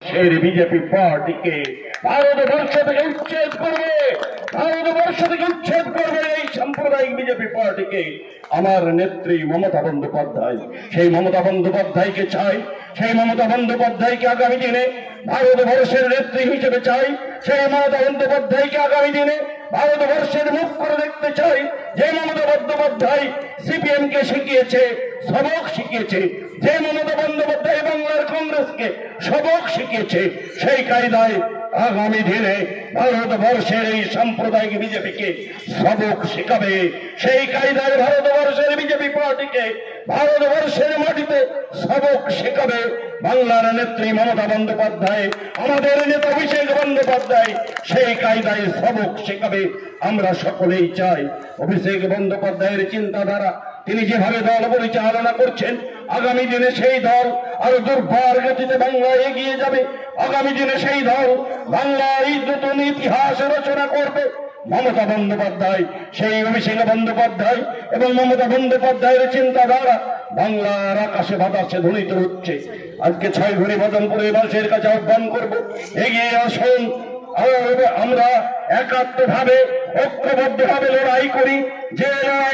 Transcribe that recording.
ভারতবর্ষের বিজেপি পার্টিকে ভারতবর্ষ থেকে উচ্ছেদ করবে, ভারতবর্ষ থেকে উচ্ছেদ করবে এই সাম্প্রদায়িক বিজেপি পার্টিকে আমার নেত্রী মমতা বন্দ্যোপাধ্যায়। সেই মমতা বন্দ্যোপাধ্যায়কে চাই, সেই মমতা বন্দ্যোপাধ্যায়কে আগামী দিনে ভারতবর্ষের নেত্রী হিসেবে চাই, সেই মমতা বন্দ্যোপাধ্যায়কে আগামী দিনে ভারতবর্ষের মুখ করে দেখতে চাই। যে মমতা বন্দ্যোপাধ্যায় সিপিএম কে শিখিয়েছে, সবক শিখিয়েছে, যে মমতা বন্দ্যোপাধ্যায় বাংলার কংগ্রেসকে সবক শিখিয়েছে, সেই কায়দায় আগামী দিনে ভারতবর্ষের এই সাম্প্রদায়িক বিজেপিকে সবক শেখাবে। সেই কায়দায় ভারতবর্ষের বিজেপি পার্টিকে ভারতবর্ষের মাটিতে সবক শেখাবে বাংলার নেত্রী মমতা বন্দ্যোপাধ্যায়, আমাদের নেতা অভিষেক বন্দ্যোপাধ্যায় সেই কায়দায় সবক শেখাবে। আমরা সকলেই চাই অভিষেক বন্দ্যোপাধ্যায়ের চিন্তাধারা, তিনি যেভাবে দল পরিচালনা করছেন, আগামী দিনে সেই দল আরো দুর্বার গতিতে বাংলায় এগিয়ে যাবে। আগামী দিনে সেই দল বাংলার নতুন ইতিহাস রচনা করবে। মমতা বন্দ্যোপাধ্যায়, সেই অভিষেক বন্দ্যোপাধ্যায় এবং মমতা বন্দ্যোপাধ্যায়ের চিন্তাধারা বাংলার আকাশে বাতাসে ধ্বনিত হচ্ছে। আজকে 6 ঘড়ি মদনপুরের মানুষের কাছে আহ্বান করব, এগিয়ে আসুন, আমরা একাত্মভাবে ঐক্যবদ্ধভাবে লড়াই করি। যে লড়াই